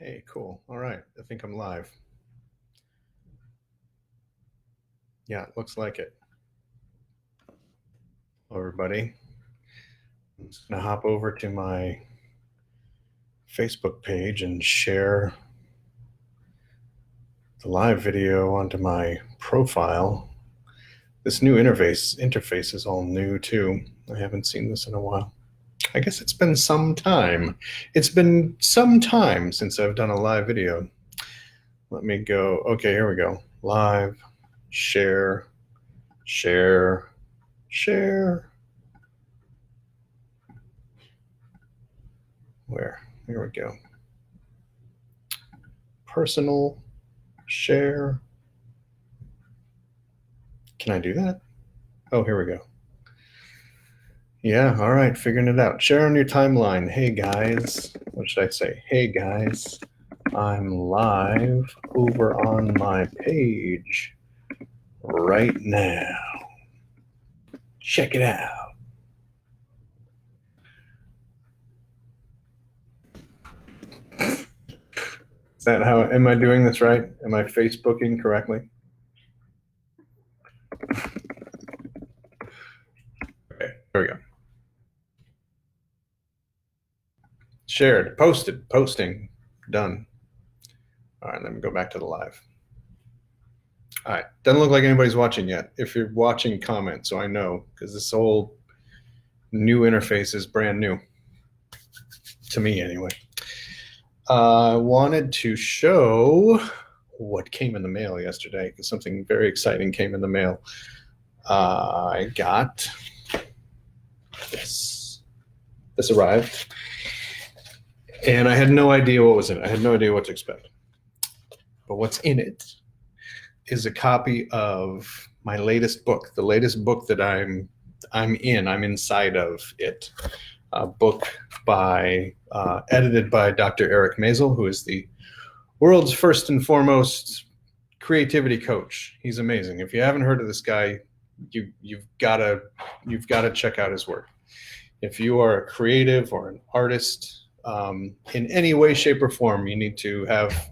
Hey, cool. All right. I think I'm live. Yeah, it looks like it. Hello, everybody. I'm just going to hop over to my Facebook page and share the live video onto my profile. This new interface is all new too. I haven't seen this in a while. I guess it's been some time. It's been some time since I've done a live video. Let me go. Okay, here we go. Live, share, share, share. Where? Here we go. Personal, share. Can I do that? Oh, here we go. Yeah, all right, figuring it out. Share on your timeline. Hey guys, what should I say? Hey guys, I'm live over on my page right now. Check it out. Is that how, am I doing this right? Am I Facebooking correctly? Okay, there we go. Shared, posted, posting, done. All right, let me go back to the live. All right, doesn't look like anybody's watching yet. If you're watching, comment so I know, because this whole new interface is brand new to me anyway. I wanted to show what came in the mail yesterday because something very exciting came in the mail. I got this. This arrived, and I had no idea what was in it. I had no idea what to expect. But what's in it is a copy of my latest book, the latest book that I'm inside of it. A book edited by Dr. Eric Maisel, who is the world's first and foremost creativity coach. He's amazing. If you haven't heard of this guy, you've got to check out his work. If you are a creative or an artist in any way, shape, or form, you need to have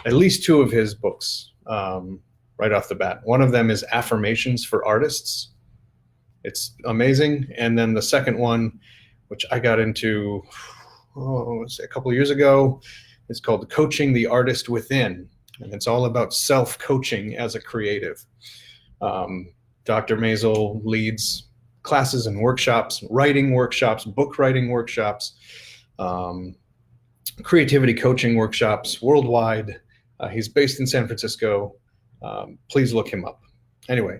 at least two of his books right off the bat. One of them is Affirmations for Artists. It's amazing. And then the second one, which I got into a couple of years ago, is called Coaching the Artist Within. And it's all about self-coaching as a creative. Dr. Maisel leads classes and workshops, writing workshops, book writing workshops, creativity coaching workshops worldwide. He's based in San Francisco. Please look him up. Anyway,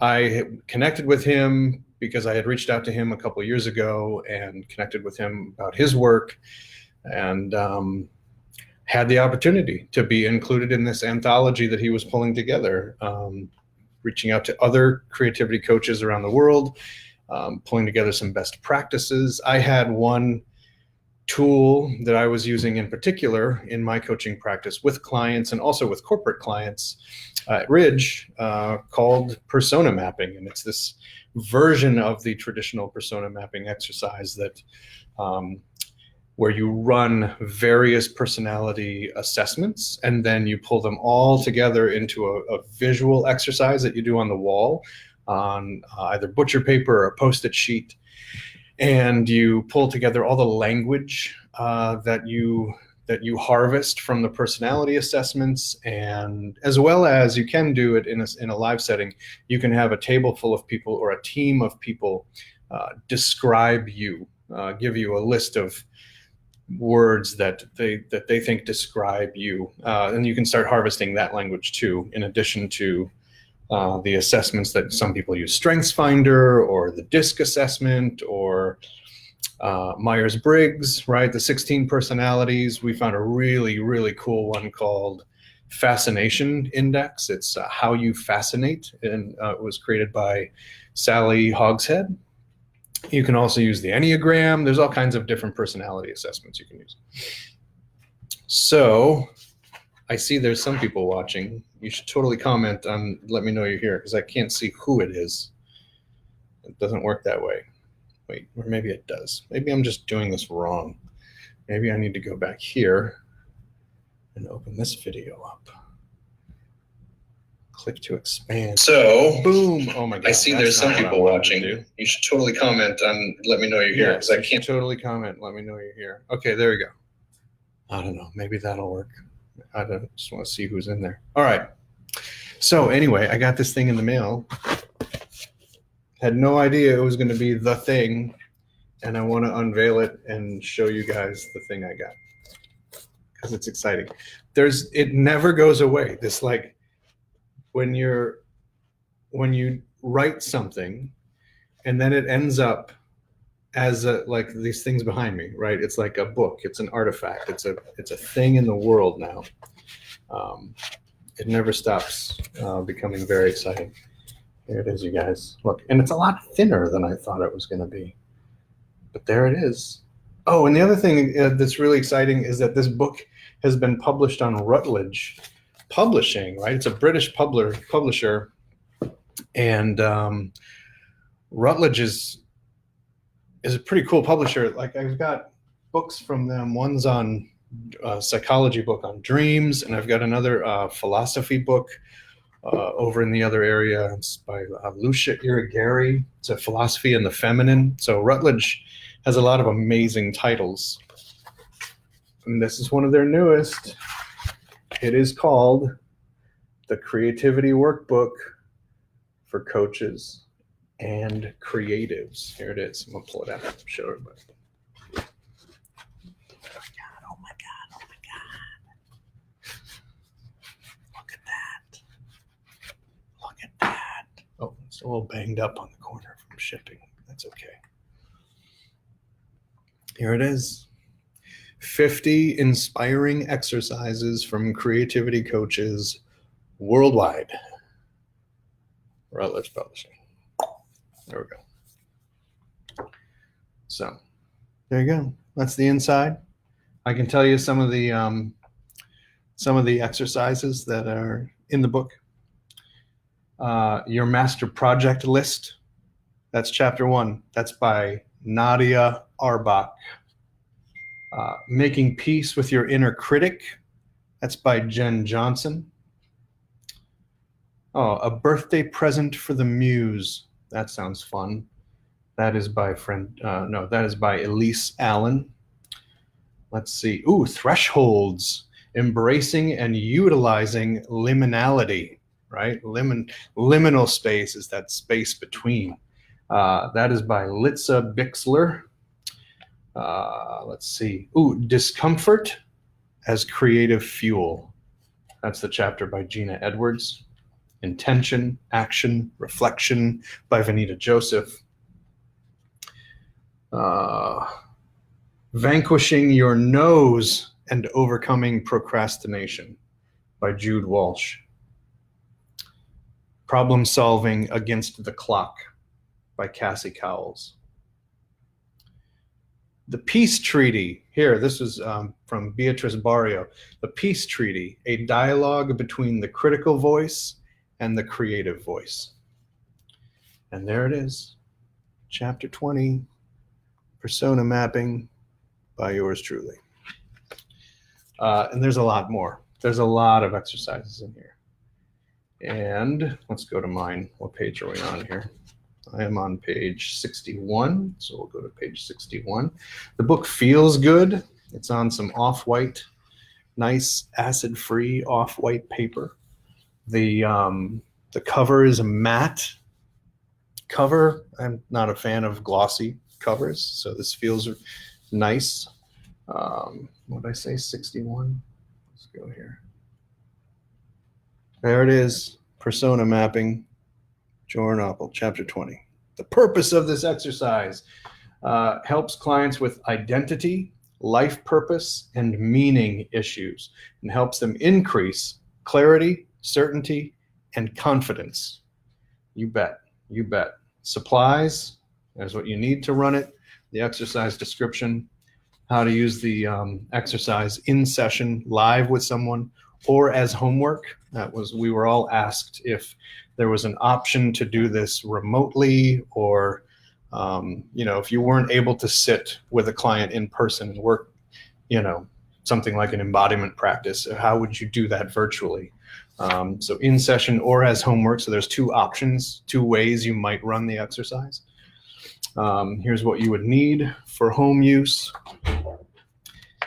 I connected with him because I had reached out to him a couple of years ago and connected with him about his work, and had the opportunity to be included in this anthology that he was pulling together, reaching out to other creativity coaches around the world, pulling together some best practices. I had one tool that I was using in particular in my coaching practice with clients and also with corporate clients at Ridge called persona mapping. And it's this version of the traditional persona mapping exercise that where you run various personality assessments and then you pull them all together into a visual exercise that you do on the wall on either butcher paper or a Post-it sheet. And you pull together all the language that you harvest from the personality assessments, and as well as you can do it in a live setting, you can have a table full of people or a team of people describe you, give you a list of words that they think describe you, and you can start harvesting that language too, in addition to the assessments that some people use, StrengthsFinder or the DISC assessment or Myers-Briggs, right? The 16 personalities. We found a really, really cool one called Fascination Index. It's how you fascinate, and it was created by Sally Hogshead. You can also use the Enneagram. There's all kinds of different personality assessments you can use. So I see there's some people watching. You should totally comment on, let me know you're here, because I can't see who it is. It doesn't work that way. Wait, or maybe it does. Maybe I'm just doing this wrong. Maybe I need to go back here and open this video up. Click to expand. So, boom. Oh my God. I see there's some people watching. You should totally comment on, let me know you're here. Yes, I can't totally comment. Let me know you're here. Okay, there we go. I don't know. Maybe that'll work. I just want to see who's in there. All right. So anyway, I got this thing in the mail. Had no idea it was going to be the thing. And I want to unveil it and show you guys the thing I got. Because it's exciting. It never goes away. This, like, when you write something and then it ends up as like these things behind me, right? It's like a book. It's an artifact. It's a thing in the world now. It never stops becoming very exciting. Here it is, you guys. Look, and it's a lot thinner than I thought it was going to be. But there it is. Oh, and the other thing that's really exciting is that this book has been published on Routledge Publishing, right? It's a British publisher. And Routledge is a pretty cool publisher. Like, I've got books from them. One's on a psychology book on dreams, and I've got another philosophy book over in the other area. It's by Lucia Iragiri. It's a philosophy in the feminine. So Routledge has a lot of amazing titles. And this is one of their newest. It is called The Creativity Workbook for Coaches and Creatives. Here it is. I'm going to pull it out and show everybody. Oh my God. Look at that. Oh, it's a little banged up on the corner from shipping. That's okay. Here it is. 50 inspiring exercises from creativity coaches worldwide. Routledge Publishing. There we go. So there you go. That's the inside. I can tell you some of the exercises that are in the book. Your master project list. That's chapter 1. That's by Nadia Arbach. Making peace with your inner critic. That's by Jen Johnson. Oh, a birthday present for the muse. That sounds fun. That is by that is by Elise Allen. Let's see. Ooh, thresholds. Embracing and utilizing liminality, right? Liminal space is that space between. That is by Litza Bixler. Let's see. Ooh, discomfort as creative fuel. That's the chapter by Gina Edwards. Intention, Action, Reflection by Vanita Joseph. Vanquishing Your Nose and Overcoming Procrastination by Jude Walsh. Problem Solving Against the Clock by Cassie Cowles. The Peace Treaty. Here, this is from Beatrice Barrio. The Peace Treaty, a dialogue between the critical voice and the creative voice. And there it is. Chapter 20, Persona Mapping by yours truly. And there's a lot more. There's a lot of exercises in here. And let's go to mine. What page are we on here? I am on page 61, so we'll go to page 61. The book feels good. It's on some off-white, nice acid-free off-white paper. The cover is a matte cover. I'm not a fan of glossy covers, so this feels nice. What did I say, 61? Let's go here. There it is, Persona Mapping, Jordan Opel, Chapter 20. The purpose of this exercise helps clients with identity, life purpose, and meaning issues, and helps them increase clarity, certainty, and confidence. You bet. You bet. Supplies, there's what you need to run it, the exercise description, how to use the exercise in session, live with someone, or as homework. We were all asked if there was an option to do this remotely, or if you weren't able to sit with a client in person and work, something like an embodiment practice. How would you do that virtually? So in session or as homework. So there's two options, two ways you might run the exercise. Here's what you would need for home use.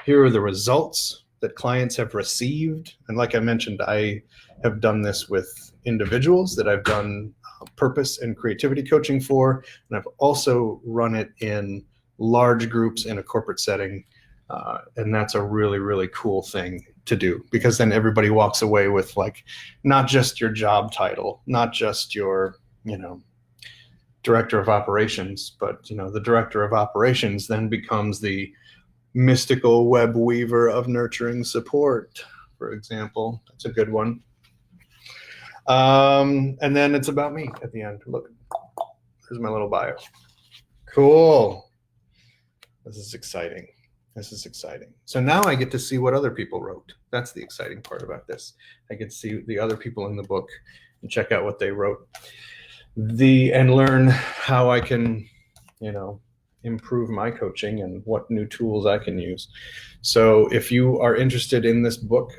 Here are the results that clients have received. And like I mentioned, I have done this with individuals that I've done purpose and creativity coaching for. And I've also run it in large groups in a corporate setting. And that's a really, really cool thing to do, because then everybody walks away with like, not just your job title, not just your, director of operations, but the director of operations then becomes the mystical web weaver of nurturing support, for example. That's a good one. And then it's about me at the end. Look, here's my little bio. Cool. This is exciting. This is exciting. So now I get to see what other people wrote. That's the exciting part about this. I get to see the other people in the book and check out what they wrote. And learn how I can, improve my coaching and what new tools I can use. So if you are interested in this book,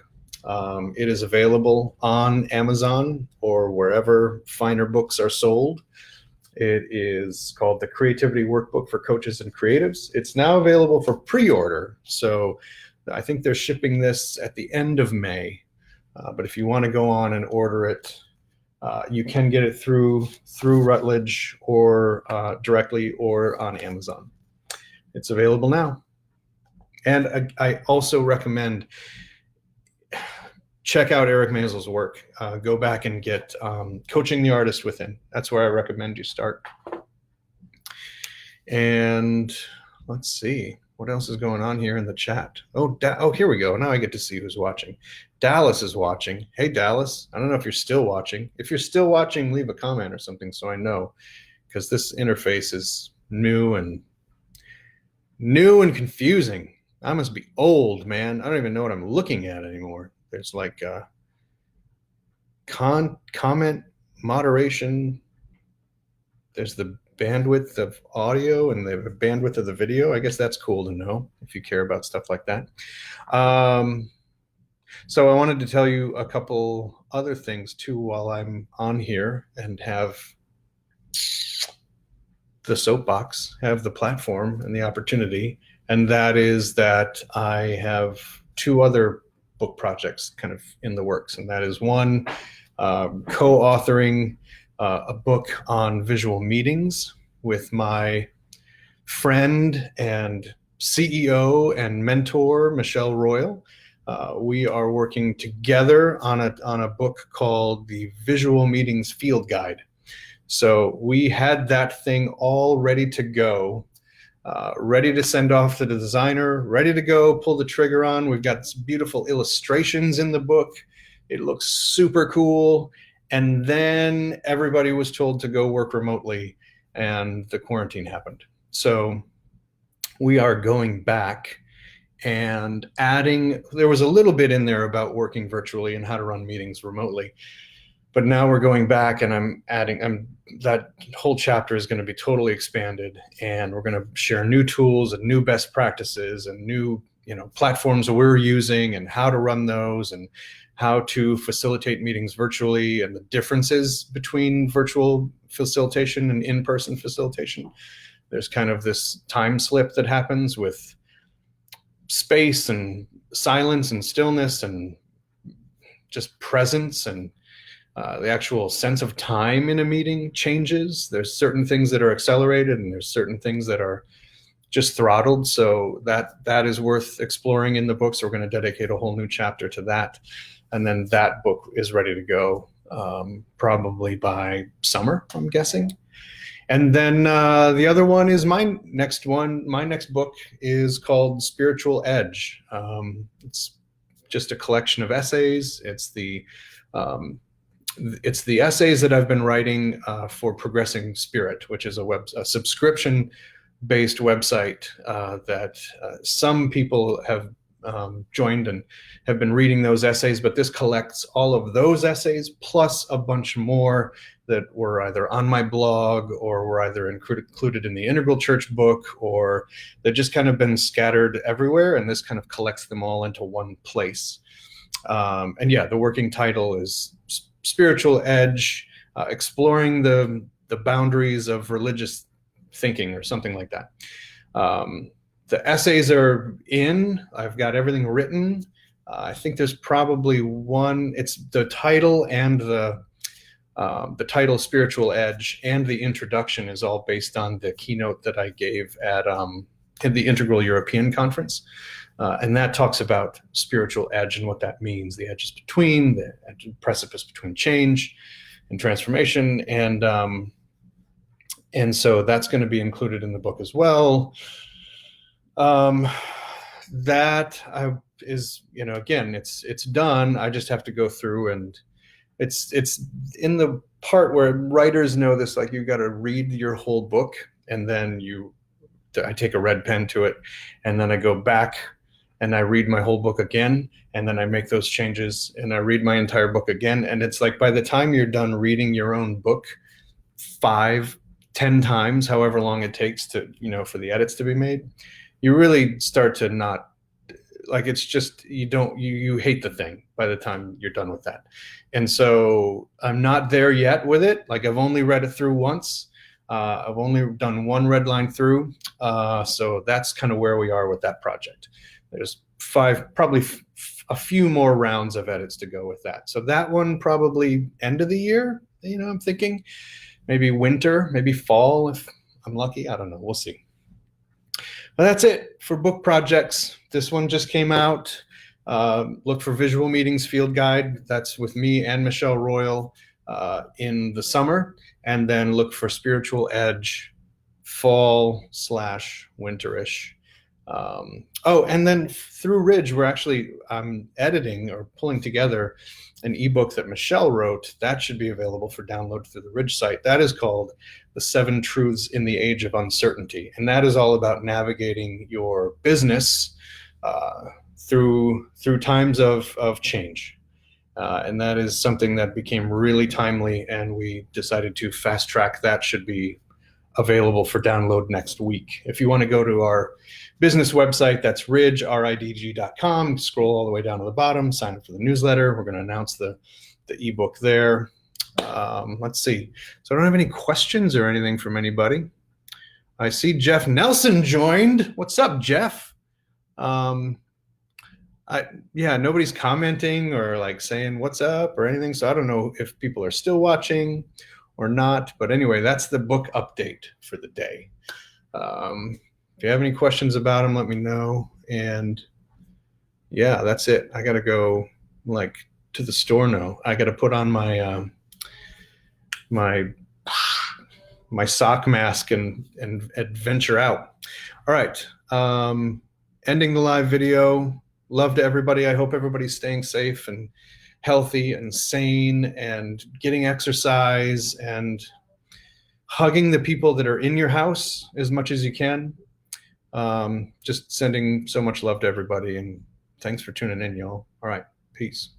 it is available on Amazon or wherever finer books are sold. It is called The Creativity Workbook for Coaches and Creatives. It's now available for pre-order. So I think they're shipping this at the end of May. But if you want to go on and order it, you can get it through Routledge or directly or on Amazon. It's available now. And I also recommend check out Eric Mazel's work. Go back and get Coaching the Artist Within. That's where I recommend you start. And let's see. What else is going on here in the chat? Oh, here we go. Now I get to see who's watching. Dallas is watching. Hey, Dallas. I don't know if you're still watching. If you're still watching, leave a comment or something so I know, because this interface is new and confusing. I must be old, man. I don't even know what I'm looking at anymore. There's like comment moderation. There's the bandwidth of audio and the bandwidth of the video. I guess that's cool to know if you care about stuff like that. So I wanted to tell you a couple other things too while I'm on here and have the soapbox, have the platform and the opportunity. And that is that I have two other book projects kind of in the works. And that is one, co-authoring a book on visual meetings with my friend and CEO and mentor, Michelle Royal. We are working together on a book called the Visual Meetings Field Guide. So we had that thing all ready to go, ready to send off to the designer, ready to go, pull the trigger on. We've got some beautiful illustrations in the book. It looks super cool. And then everybody was told to go work remotely and the quarantine happened. So we are going back and adding, there was a little bit in there about working virtually and how to run meetings remotely. But now we're going back and I'm adding, that whole chapter is going to be totally expanded, and we're going to share new tools and new best practices and new, platforms that we're using and how to run those and how to facilitate meetings virtually and the differences between virtual facilitation and in-person facilitation. There's kind of this time slip that happens with space and silence and stillness and just presence, and the actual sense of time in a meeting changes. There's certain things that are accelerated and there's certain things that are just throttled. So that is worth exploring in the book. So we're going to dedicate a whole new chapter to that. And then that book is ready to go probably by summer, I'm guessing. And then the other one is my next one. My next book is called Spiritual Edge. It's just a collection of essays. It's the essays that I've been writing for Progressing Spirit, which is a subscription-based website that some people have joined and have been reading those essays, but this collects all of those essays plus a bunch more that were either on my blog or were either included in the Integral Church book, or they've just kind of been scattered everywhere, and this kind of collects them all into one place. And yeah, the working title is Spiritual Edge, Exploring the Boundaries of Religious Thinking, or something like that. The essays are in. I've got everything written. I think there's probably one. It's the title and the title Spiritual Edge and the introduction is all based on the keynote that I gave at the Integral European Conference. And that talks about spiritual edge and what that means, the edges between, the precipice between change and transformation. And so that's going to be included in the book as well. That is, again, it's done. I just have to go through, and it's in the part where writers know this, like you've got to read your whole book, and then I take a red pen to it, and then I go back and I read my whole book again, and then I make those changes and I read my entire book again. And it's like, by the time you're done reading your own book 5-10 times, however long it takes to, for the edits to be made, you really start to not, like, it's just, you hate the thing by the time you're done with that. And so I'm not there yet with it. Like, I've only read it through once. I've only done one red line through. So that's kind of where we are with that project. There's probably a few more rounds of edits to go with that. So that one probably end of the year, I'm thinking maybe winter, maybe fall if I'm lucky. I don't know. We'll see. But that's it for book projects. This one just came out. Look for Visual Meetings Field Guide. That's with me and Michelle Royal in the summer. And then look for Spiritual Edge fall/winterish. And then through Ridge, I'm editing or pulling together an ebook that Michelle wrote. That should be available for download through the Ridge site. That is called The 7 Truths in the Age of Uncertainty. And that is all about navigating your business through times of change. And that is something that became really timely, and we decided to fast track. That should be available for download next week. If you want to go to our business website, that's ridg.com. Scroll all the way down to the bottom, sign up for the newsletter. We're going to announce the ebook there. Let's see. So I don't have any questions or anything from anybody. I see Jeff Nelson joined. What's up, Jeff? Nobody's commenting or like saying what's up or anything. So I don't know if people are still watching or not. But anyway, that's the book update for the day. If you have any questions about them, let me know. And yeah, that's it. I got to go to the store now. I got to put on my my sock mask and venture out. All right. Ending the live video. Love to everybody. I hope everybody's staying safe and healthy and sane and getting exercise and hugging the people that are in your house as much as you can. Just sending so much love to everybody, and thanks for tuning in, y'all. All right. Peace.